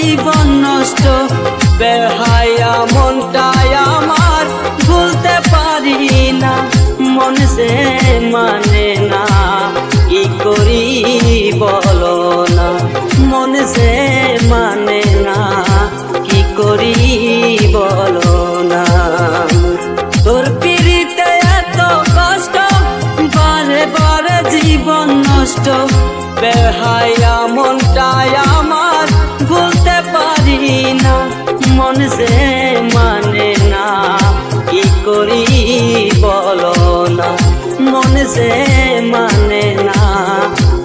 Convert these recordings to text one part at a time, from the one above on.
জীবন নষ্ট বেহায়া মনটাই আমার ভুলতে পারি না মন সে মানে না কি করি বলো না মন সে মানে না কি করি বলো না তোর পিড়িতে এত কষ্ট বারে বারে জীবন নষ্ট বেহায়া মনটাই আমার ভুলতে পারি না মন সে মানে না কি করি বলো না মন সে মানে না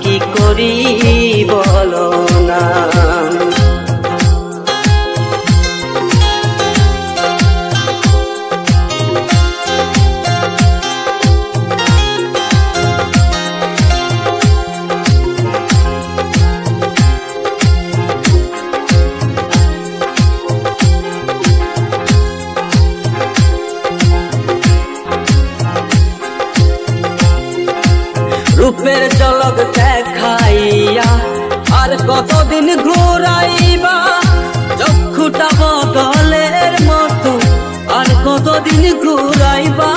কি করি বলো না রূপের ঝলক দেখাইয়া আর কতদিন ঘুরাইবা চক্ষুটা বদলের মতো আর কতদিন ঘুরাইবা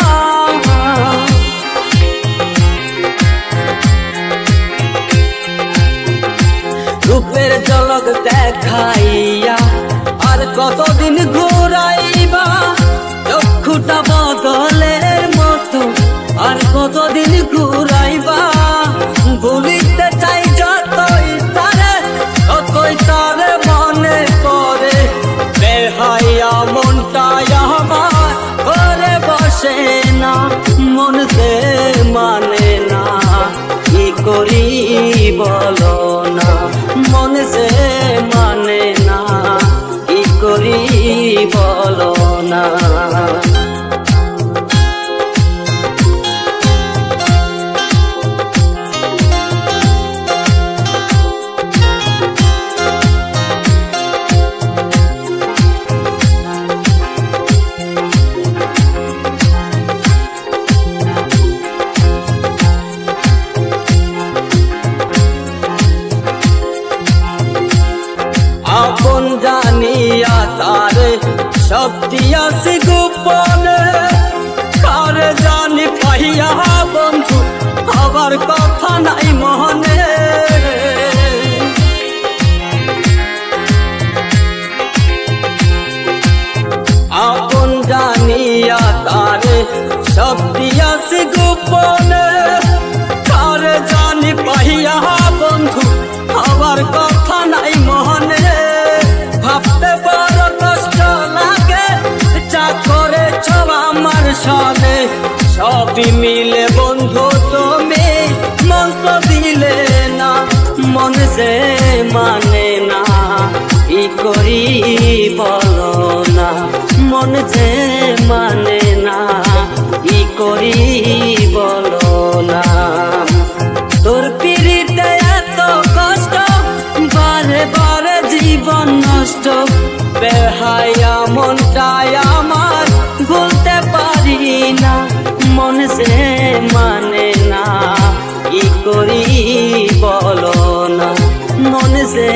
রূপের ঝলক দেখাইয়া আর কতদিন ঘুরাইবা চক্ষুটা বদলের মতো আর কতদিন ঘুরাইবা ভুলিতে চাই যতই তারে মনে পড়ে বেহায়া মনটাই আমার ঘরে বসে না মন সে মানে না কি করি বলো না মন সে মানে না কি করি বলো না আপন জানিয়া তারে সব দিয়াছি গোপনে কারে জানি পাইয়া বন্ধু আবার কথা নাই মনে আপন জানিয়া তারে সব দিয়াছি গোপনে কারে জানি পাইয়া বন্ধু আবার কথা নাই মনে ভাবতে বড় কষ্ট লাগে যা করেছ আমার সাথে সবই মিলে বন্ধু তুমি মন্ত্র দিলে না মন সে মানে না কি করি বলো না মন সে মানে না কি করি বলো না তোর পিড়িতে এত কষ্ট বারে বারে জীবন নষ্ট বেহায়া মনটাই আমার ভুলতে পারি না মন সে মানে না কি করি বলো না মন সে